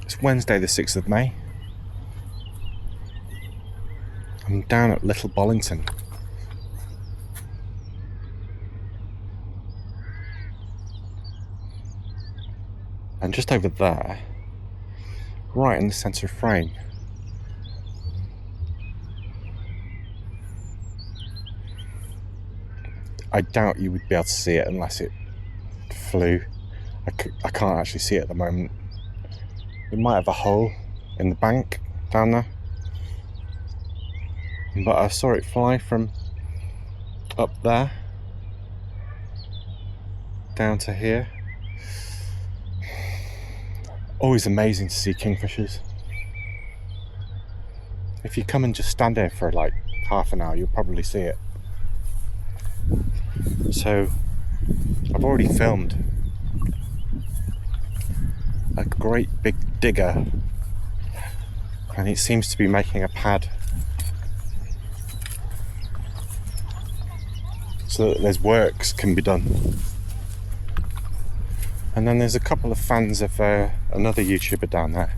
It's Wednesday the 6th of May. I'm down at Little Bollington. And just over there, right in the centre of frame, I doubt you would be able to see it unless it flew. I can't actually see it at the moment. It might have a hole in the bank down there, but I saw it fly from up there down to here. Always amazing to see kingfishers. If you come and just stand here for like half an hour, you'll probably see it. So I've already filmed a great big digger, and it seems to be making a pad so that there's works can be done. And then there's a couple of fans of another YouTuber down there,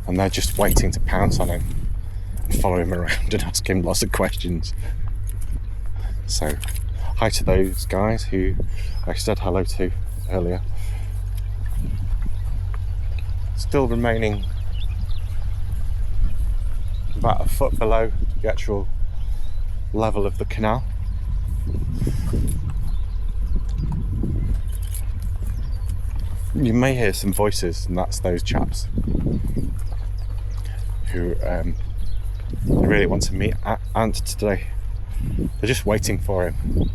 and they're just waiting to pounce on him and follow him around and ask him lots of questions. So hi to those guys who I said hello to earlier. Still remaining about a foot below the actual level of the canal. You may hear some voices, and that's those chaps who really want to meet Ant today. They're just waiting for him.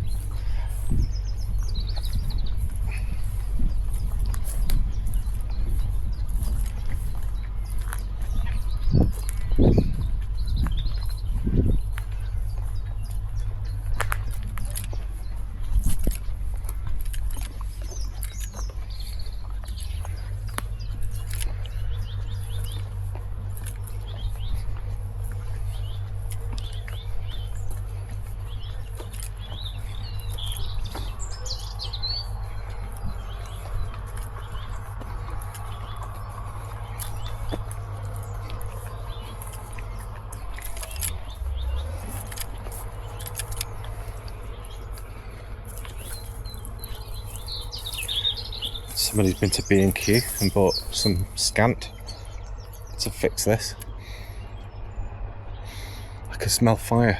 Somebody's been to B&Q and bought some scant to fix this. I can smell fire.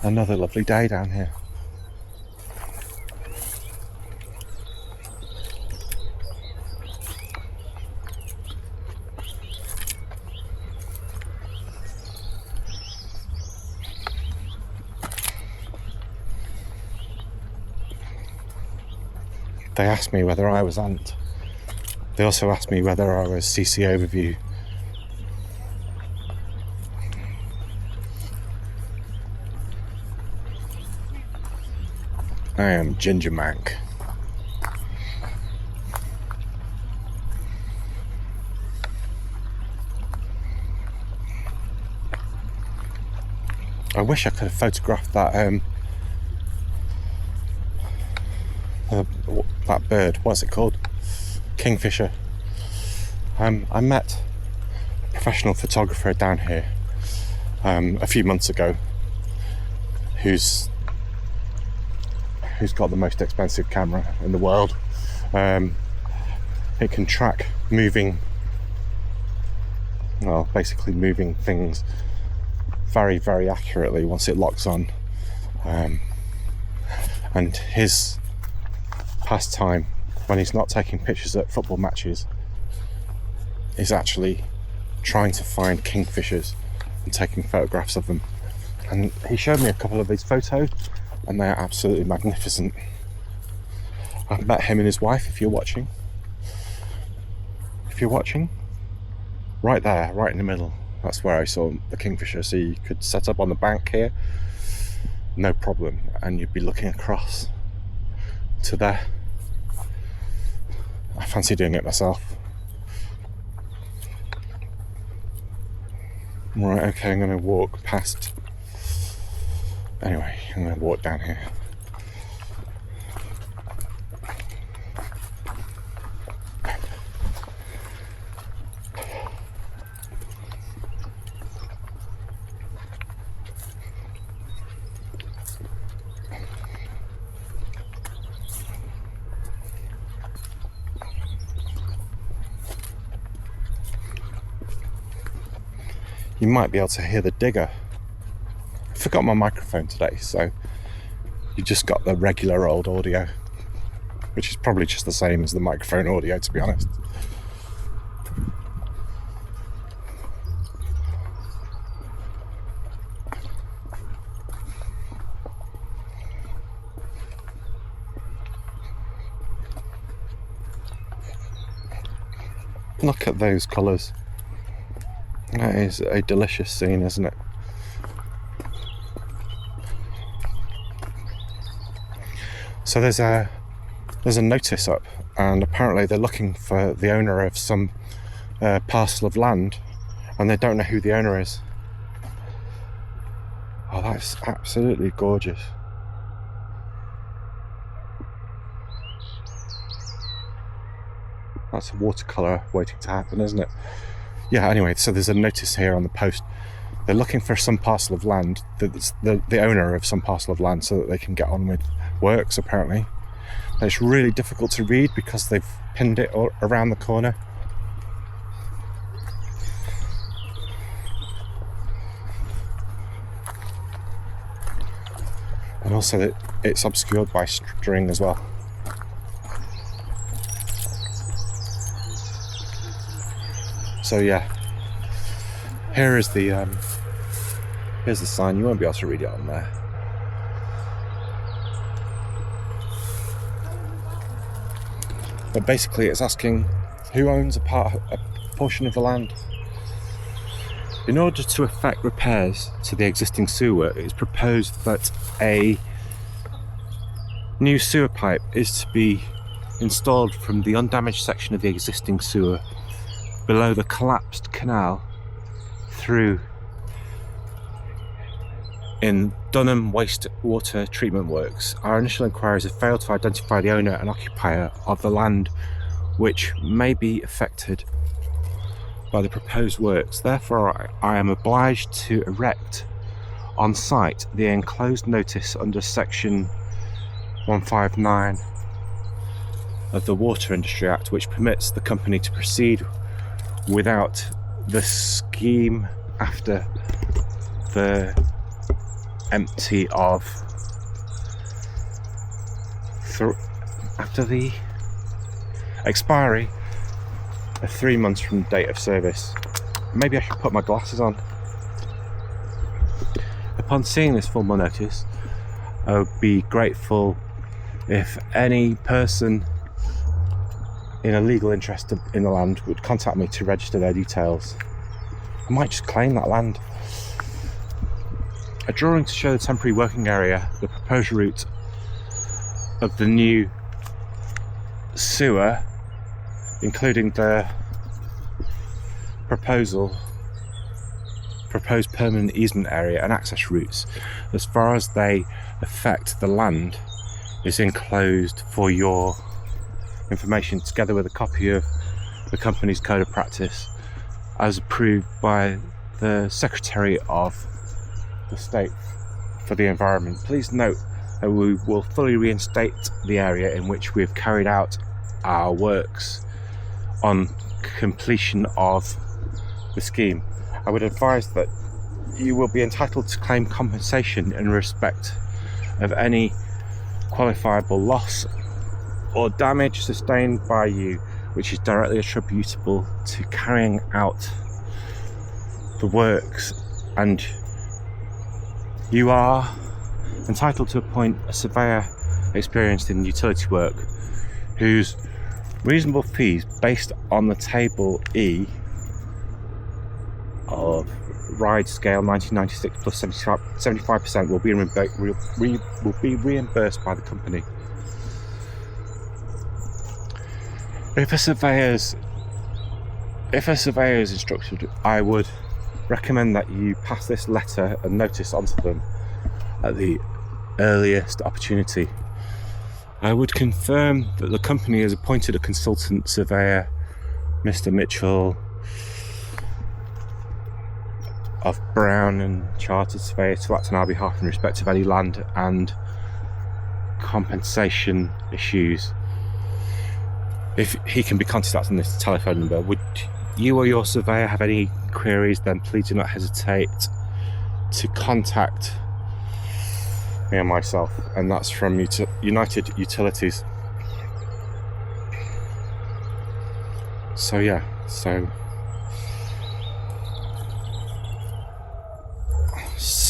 Another lovely day down here. They asked me whether I was Ant. They also asked me whether I was CC Overview. I am gingerman. I wish I could have photographed that that bird. What's it called? Kingfisher. I met a professional photographer down here a few months ago who's got the most expensive camera in the world. It can track basically moving things very, very accurately once it locks on. And his pastime when he's not taking pictures at football matches is actually trying to find kingfishers and taking photographs of them. And he showed me a couple of these photos, and they're absolutely magnificent. I've met him and his wife. If you're watching, right there, right in the middle, that's where I saw the kingfisher. So you could set up on the bank here, no problem, and you'd be looking across to there. I fancy doing it myself. Right, okay, I'm going to walk past. Anyway, I'm going to walk down here. you might be able to hear the digger. I forgot my microphone today, so you just got the regular old audio, which is probably just the same as the microphone audio, to be honest. Look at those colours. That is a delicious scene, isn't it? So there's a notice up, and apparently they're looking for the owner of some parcel of land, and they don't know who the owner is. Oh, that's absolutely gorgeous. That's a watercolour waiting to happen, isn't it? Yeah, anyway, so there's a notice here on the post. They're looking for some parcel of land, the owner of some parcel of land, so that they can get on with works, apparently. And it's really difficult to read because they've pinned it around the corner. And also it's obscured by string as well. So yeah, here's the sign. You won't be able to read it on there. But basically it's asking who owns a portion of the land. In order to effect repairs to the existing sewer, it is proposed that a new sewer pipe is to be installed from the undamaged section of the existing sewer below the collapsed canal through in Dunham Wastewater Treatment Works. Our initial inquiries have failed to identify the owner and occupier of the land which may be affected by the proposed works. Therefore, I am obliged to erect on site the enclosed notice under section 159 of the Water Industry Act, which permits the company to proceed without the scheme after the expiry of 3 months from date of service. Maybe I should put my glasses on. Upon seeing this formal notice, I would be grateful if any person in a legal interest in the land would contact me to register their details. I might just claim that land. A drawing to show the temporary working area, the proposed route of the new sewer, including the proposed permanent easement area and access routes, as far as they affect the land, is enclosed for your information, together with a copy of the company's code of practice as approved by the Secretary of the State for the Environment. Please note that we will fully reinstate the area in which we have carried out our works on completion of the scheme. I would advise that you will be entitled to claim compensation in respect of any qualifiable loss or damage sustained by you which is directly attributable to carrying out the works, and you are entitled to appoint a surveyor experienced in utility work whose reasonable fees based on the table E of RIDE scale 1996 plus 75% will be reimbursed by the company. If a surveyor is instructed, I would recommend that you pass this letter and notice onto them at the earliest opportunity. I would confirm that the company has appointed a consultant surveyor, Mr. Mitchell of Brown and Chartered Surveyor, to act on our behalf in respect of any land and compensation issues. If he can be contacted on this telephone number, would you or your surveyor have any queries, then please do not hesitate to contact me and myself, and that's from United Utilities. So yeah, so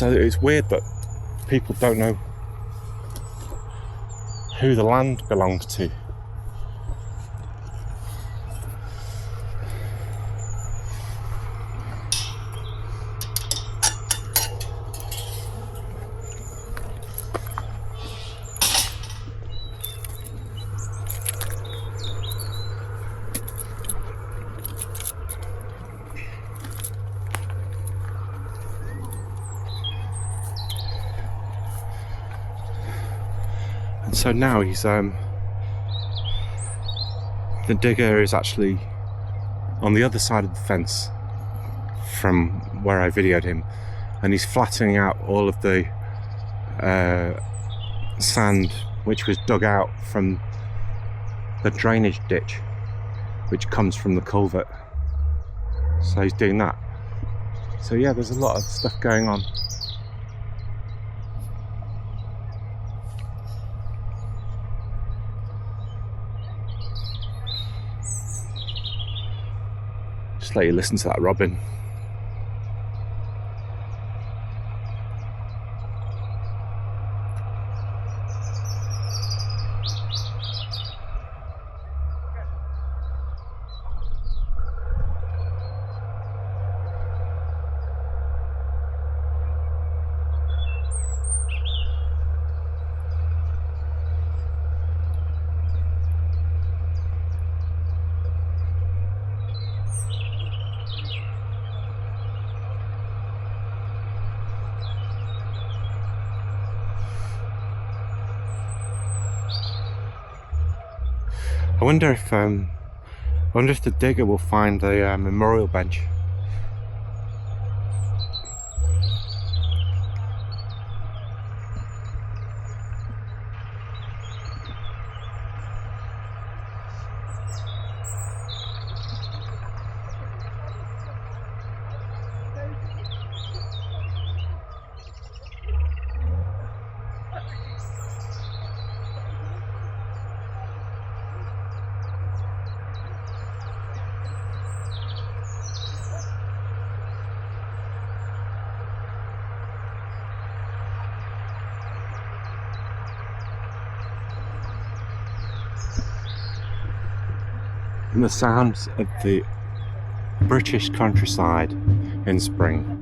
it's weird that people don't know who the land belongs to. And so now he's the digger is actually on the other side of the fence from where I videoed him, and he's flattening out all of the sand which was dug out from the drainage ditch which comes from the culvert. So he's doing that. So yeah, there's a lot of stuff going on. Just let you listen to that robin. I wonder if the digger will find the memorial bench. And the sounds of the British countryside in spring.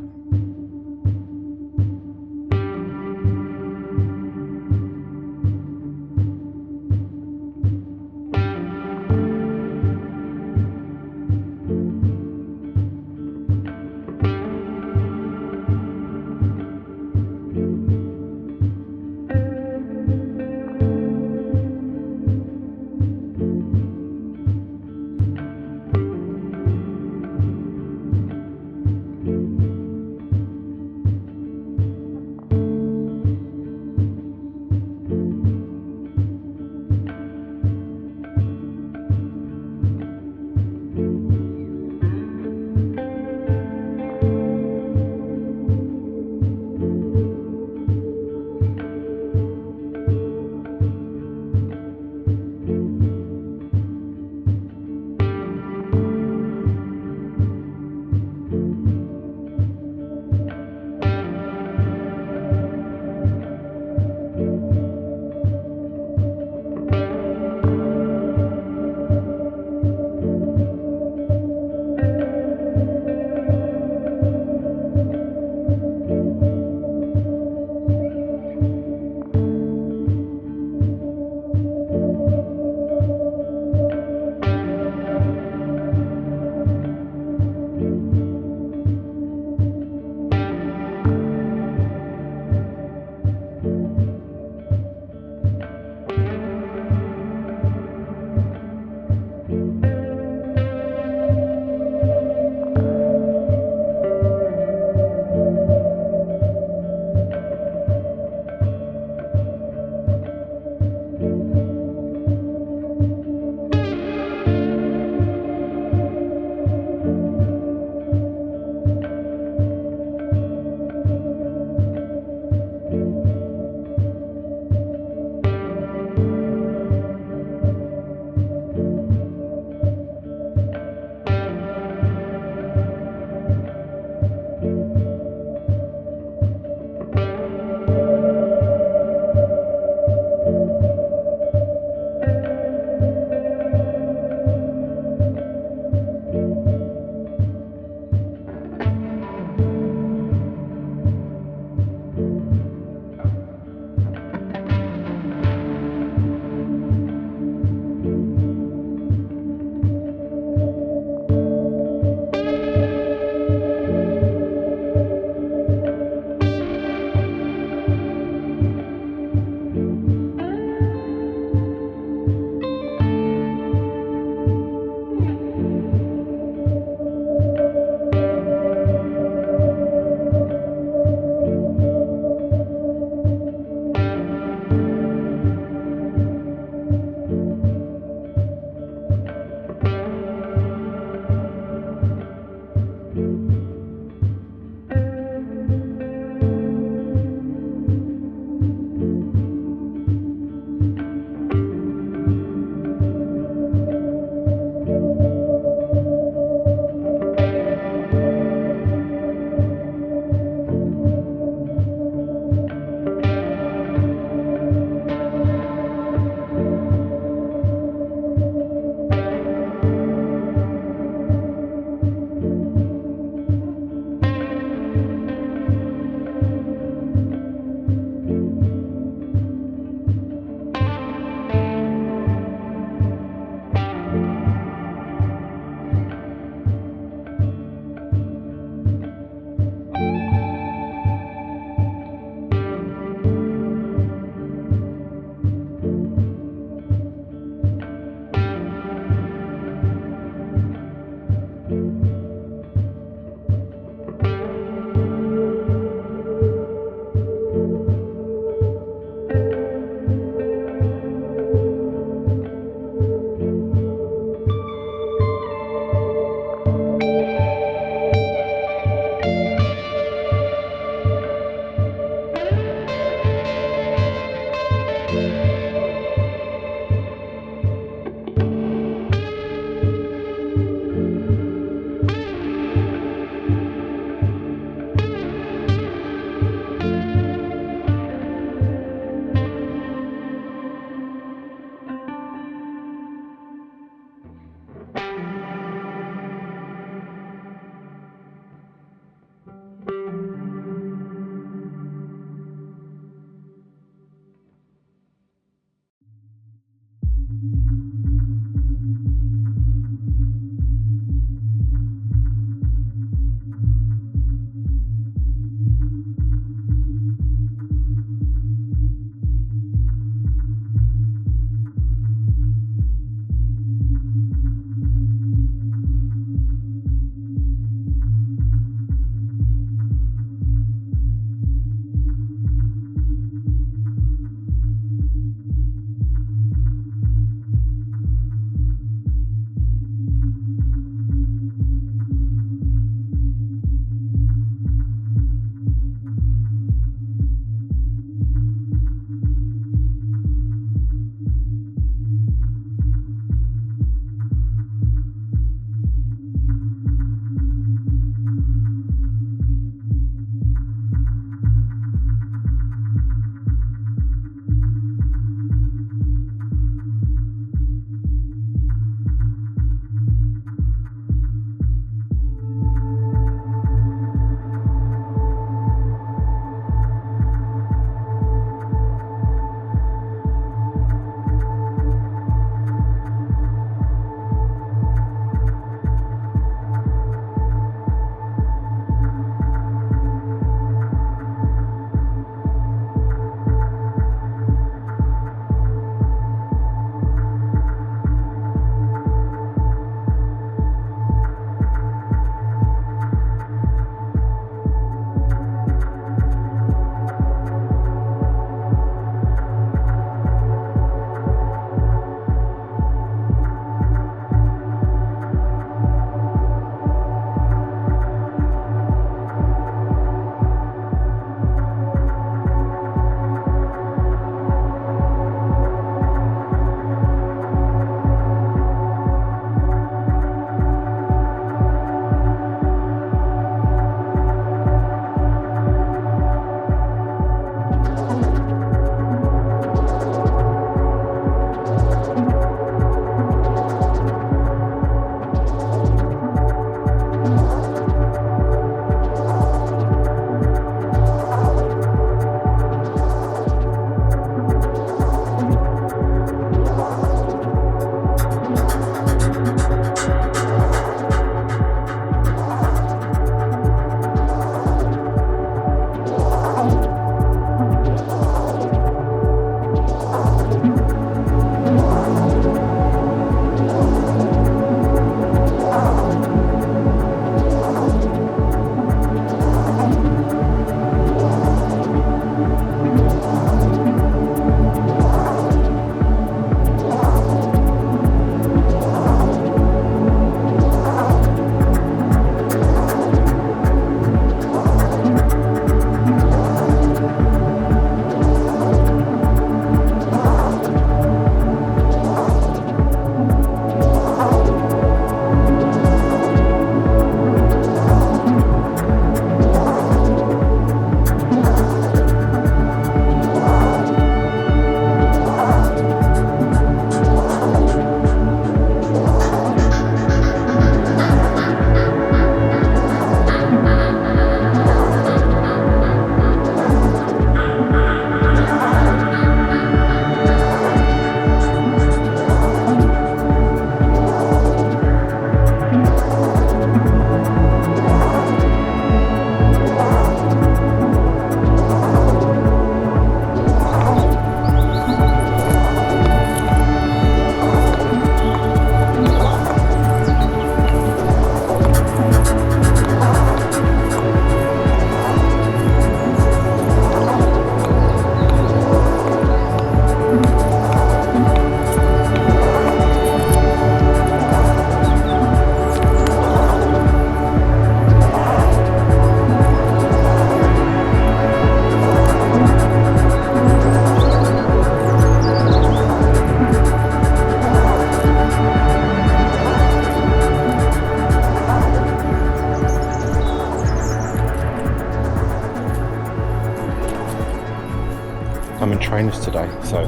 trainers today, so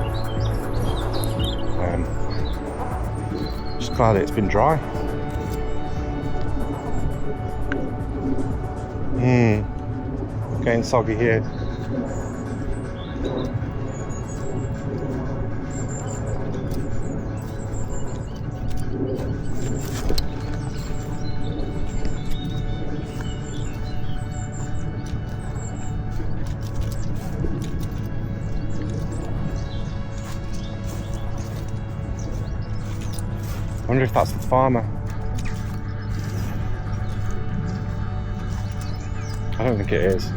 just glad it's been dry. Getting soggy here. I wonder if that's the farmer. I don't think it is.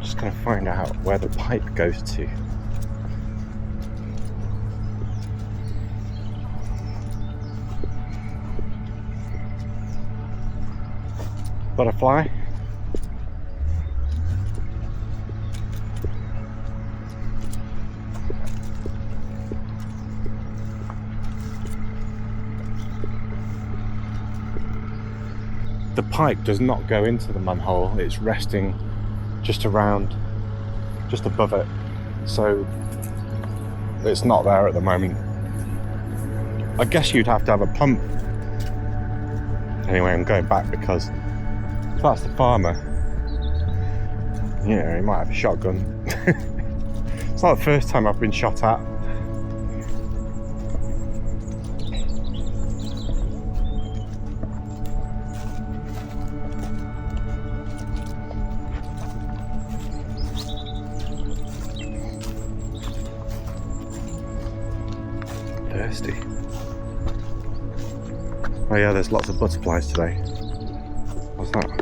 Just gonna find out where the pipe goes to. Butterfly. The pipe does not go into the manhole, it's resting just above it, so it's not there at the moment. I guess you'd have to have a pump. Anyway, I'm going back because if that's the farmer, you know, he might have a shotgun. It's not the first time I've been shot at. Thirsty. Oh yeah, there's lots of butterflies today. What's that?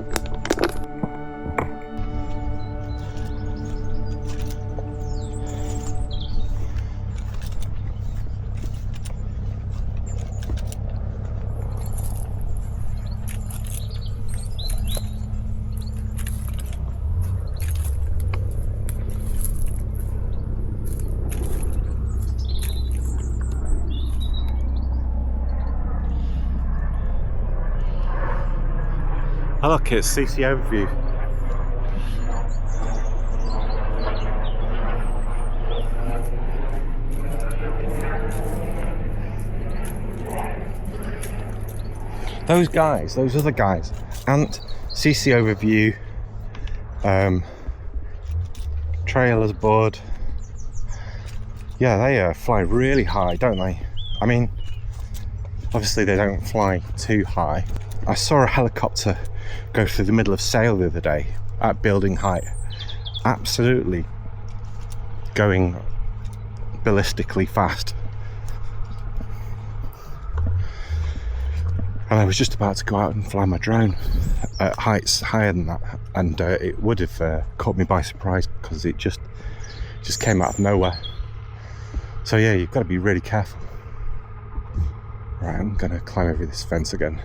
Oh look, it's CC Overview. Those guys, those other guys, Ant, CC Overview, Trailers Bud, yeah, they fly really high, don't they? I mean, obviously they don't fly too high. I saw a helicopter go through the middle of sail the other day at building height, absolutely going ballistically fast, and I was just about to go out and fly my drone at heights higher than that, and it would have caught me by surprise because it just came out of nowhere. So yeah, you've got to be really careful. Right, I'm gonna climb over this fence again.